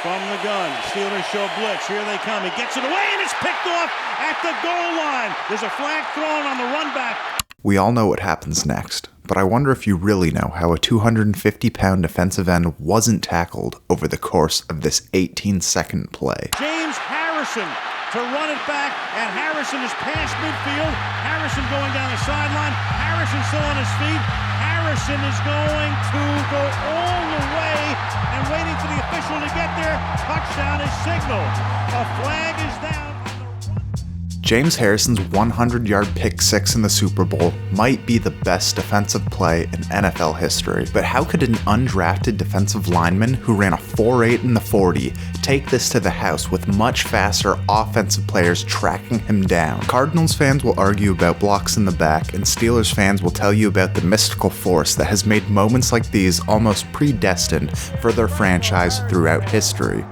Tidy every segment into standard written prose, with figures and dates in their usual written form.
from the gun. Steelers show blitz. Here they come. He gets it away, and it's picked off at the goal line. There's a flag thrown on the run back. We all know what happens next, but I wonder if you really know how a 250-pound defensive end wasn't tackled over the course of this 18-second play. James Harrison to run it back, and Harrison is past midfield. Harrison going down the sideline. Harrison still on his feet. Harrison is going to go all the way and waiting for the official to get there. Touchdown is signaled. A flag is down. James Harrison's 100-yard pick six in the Super Bowl might be the best defensive play in NFL history, but how could an undrafted defensive lineman who ran a 4.8 in the 40 take this to the house with much faster offensive players tracking him down? Cardinals fans will argue about blocks in the back, and Steelers fans will tell you about the mystical force that has made moments like these almost predestined for their franchise throughout history.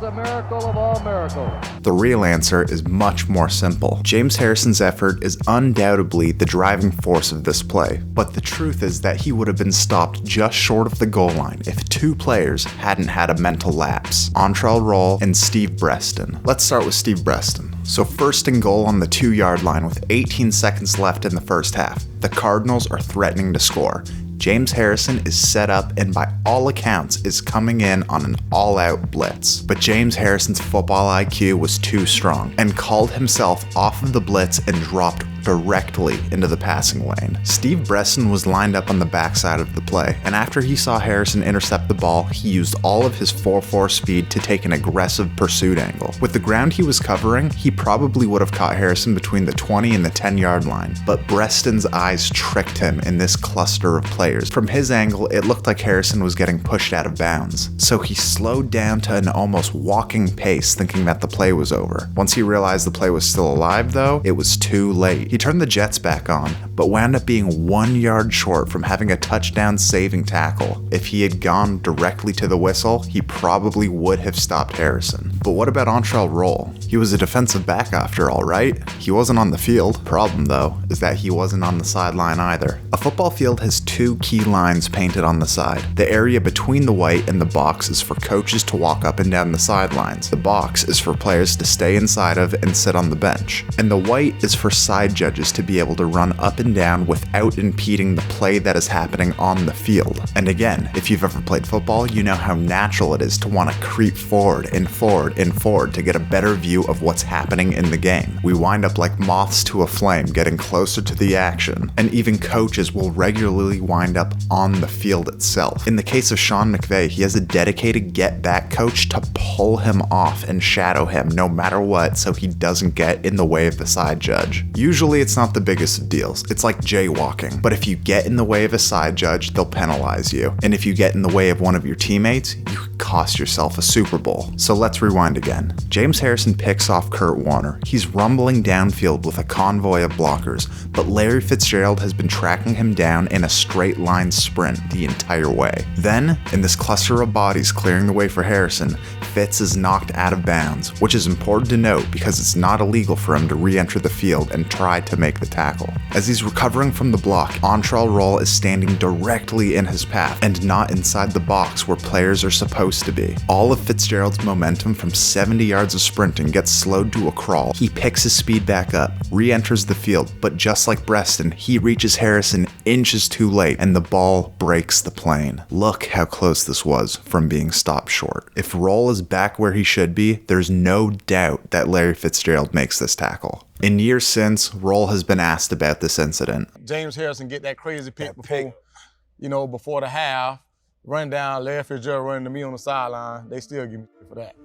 The miracle of all miracles. The real answer is much more simple. James Harrison's effort is undoubtedly the driving force of this play, but the truth is that he would have been stopped just short of the goal line if two players hadn't had a mental lapse: Antrel Rolle and Steve Breaston. Let's start with Steve Breaston. So first and goal on the 2-yard line with 18 seconds left in the first half. The Cardinals are threatening to score. James Harrison is set up and by all accounts is coming in on an all-out blitz. But James Harrison's football IQ was too strong and called himself off of the blitz and dropped directly into the passing lane. Steve Breaston was lined up on the backside of the play, and after he saw Harrison intercept the ball, he used all of his 4.4 speed to take an aggressive pursuit angle. With the ground he was covering, he probably would have caught Harrison between the 20 and the 10-yard line, but Breaston's eyes tricked him in this cluster of players. From his angle, it looked like Harrison was getting pushed out of bounds, so he slowed down to an almost walking pace, thinking that the play was over. Once he realized the play was still alive, though, it was too late. He turned the jets back on, but wound up being 1 yard short from having a touchdown-saving tackle. If he had gone directly to the whistle, he probably would have stopped Harrison. But what about Antrel Rolle? He was a defensive back after all, right? He wasn't on the field. Problem, though, is that he wasn't on the sideline either. A football field has two key lines painted on the side. The area between the white and the box is for coaches to walk up and down the sidelines. The box is for players to stay inside of and sit on the bench. And the white is for side judges to be able to run up and down without impeding the play that is happening on the field. And again, if you've ever played football, you know how natural it is to want to creep forward and forward and forward to get a better view of what's happening in the game. We wind up like moths to a flame, getting closer to the action, and even coaches will regularly wind up on the field itself. In the case of Sean McVay, he has a dedicated get-back coach to pull him off and shadow him no matter what so he doesn't get in the way of the side judge. Usually it's not the biggest of deals. It's like jaywalking. But if you get in the way of a side judge, they'll penalize you. And if you get in the way of one of your teammates, you could cost yourself a Super Bowl. So let's rewind again. James Harrison picks off Kurt Warner. He's rumbling downfield with a convoy of blockers, but Larry Fitzgerald has been tracking him down in a straight line sprint the entire way. Then, in this cluster of bodies clearing the way for Harrison, Fitz is knocked out of bounds, which is important to note because it's not illegal for him to re-enter the field and try to make the tackle. As he's recovering from the block, Antrel Rolle is standing directly in his path and not inside the box where players are supposed to be. All of Fitzgerald's momentum from 70 yards of sprinting gets slowed to a crawl. He picks his speed back up, re-enters the field, but just like Breaston, he reaches Harrison inches too late and the ball breaks the plane. Look how close this was from being stopped short. If Rolle is back where he should be, there's no doubt that Larry Fitzgerald makes this tackle. In years since, Rolle has been asked about this incident. James Harrison get that crazy pick before the half, run down, Larry Fitzgerald running to me on the sideline, they still give me for that.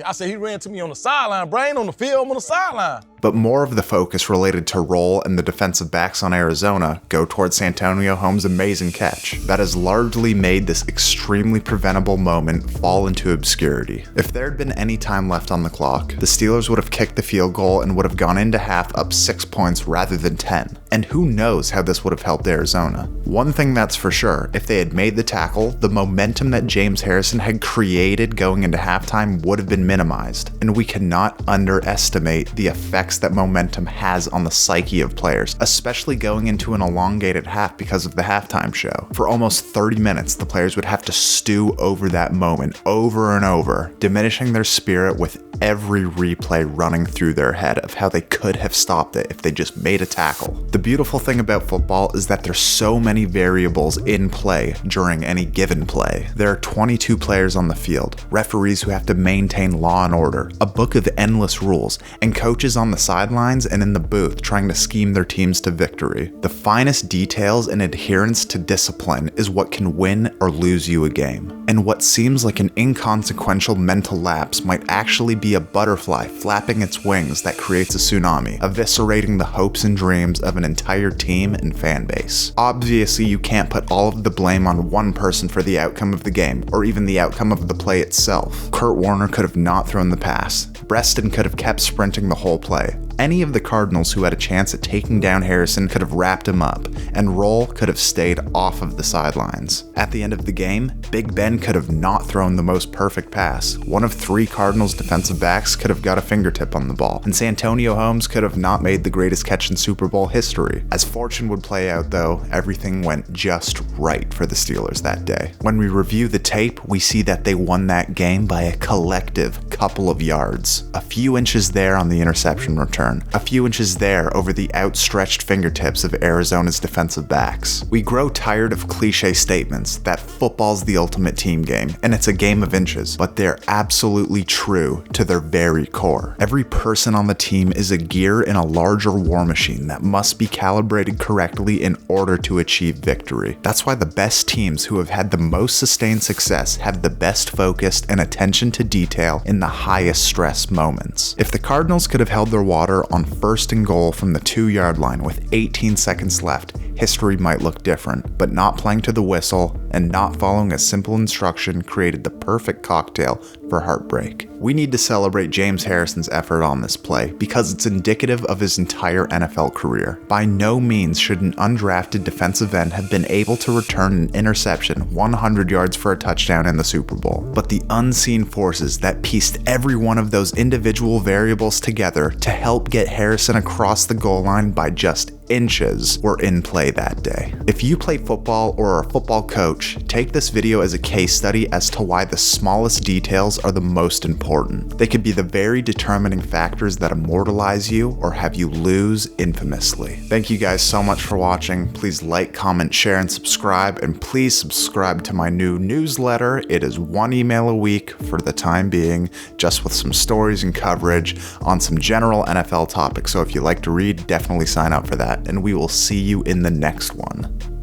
I said he ran to me on the sideline, Brian, on the field, I'm on the sideline. But more of the focus related to Rolle and the defensive backs on Arizona go towards Santonio Holmes' amazing catch that has largely made this extremely preventable moment fall into obscurity. If there had been any time left on the clock, the Steelers would have kicked the field goal and would have gone into half up 6 points rather than 10. And who knows how this would have helped Arizona. One thing that's for sure, if they had made the tackle, the momentum that James Harrison had created going into halftime would have been minimized, and we cannot underestimate the effects that momentum has on the psyche of players, especially going into an elongated half because of the halftime show. For almost 30 minutes, the players would have to stew over that moment over and over, diminishing their spirit with every replay running through their head of how they could have stopped it if they just made a tackle. The beautiful thing about football is that there's so many variables in play during any given play. There are 22 players on the field, referees who have to maintain law and order, a book of endless rules, and coaches on the sidelines and in the booth trying to scheme their teams to victory. The finest details and adherence to discipline is what can win or lose you a game. And what seems like an inconsequential mental lapse might actually be a butterfly flapping its wings that creates a tsunami, eviscerating the hopes and dreams of an entire team and fan base. Obviously, you can't put all of the blame on one person for the outcome of the game, or even the outcome of the play itself. Kurt Warner could have not thrown the pass. Breaston could have kept sprinting the whole play. Any of the Cardinals who had a chance at taking down Harrison could have wrapped him up, and Rolle could have stayed off of the sidelines. At the end of the game, Big Ben could have not thrown the most perfect pass. One of 3 Cardinals defensive backs could have got a fingertip on the ball, and Santonio Holmes could have not made the greatest catch in Super Bowl history. As fortune would play out though, everything went just right for the Steelers that day. When we review the tape, we see that they won that game by a collective couple of yards. A few inches there on the interception return, a few inches there over the outstretched fingertips of Arizona's defensive backs. We grow tired of cliche statements that football's the ultimate team game and it's a game of inches, but they're absolutely true to their very core. Every person on the team is a gear in a larger war machine that must be calibrated correctly in order to achieve victory. That's why the best teams who have had the most sustained success have the best focused and attention to detail in the highest stress moments. If the Cardinals could have held their water on 1st and goal from the 2-yard line with 18 seconds left, history might look different, but not playing to the whistle and not following a simple instruction created the perfect cocktail for heartbreak. We need to celebrate James Harrison's effort on this play because it's indicative of his entire NFL career. By no means should an undrafted defensive end have been able to return an interception 100 yards for a touchdown in the Super Bowl, but the unseen forces that pieced every one of those individual variables together to help get Harrison across the goal line by just inches were in play that day. If you play football or are a football coach, take this video as a case study as to why the smallest details are the most important. They could be the very determining factors that immortalize you or have you lose infamously. Thank you guys so much for watching. Please like, comment, share, and subscribe, and please subscribe to my new newsletter. It is 1 email a week for the time being, just with some stories and coverage on some general NFL topics. So if you like to read, definitely sign up for that, and we will see you in the next one.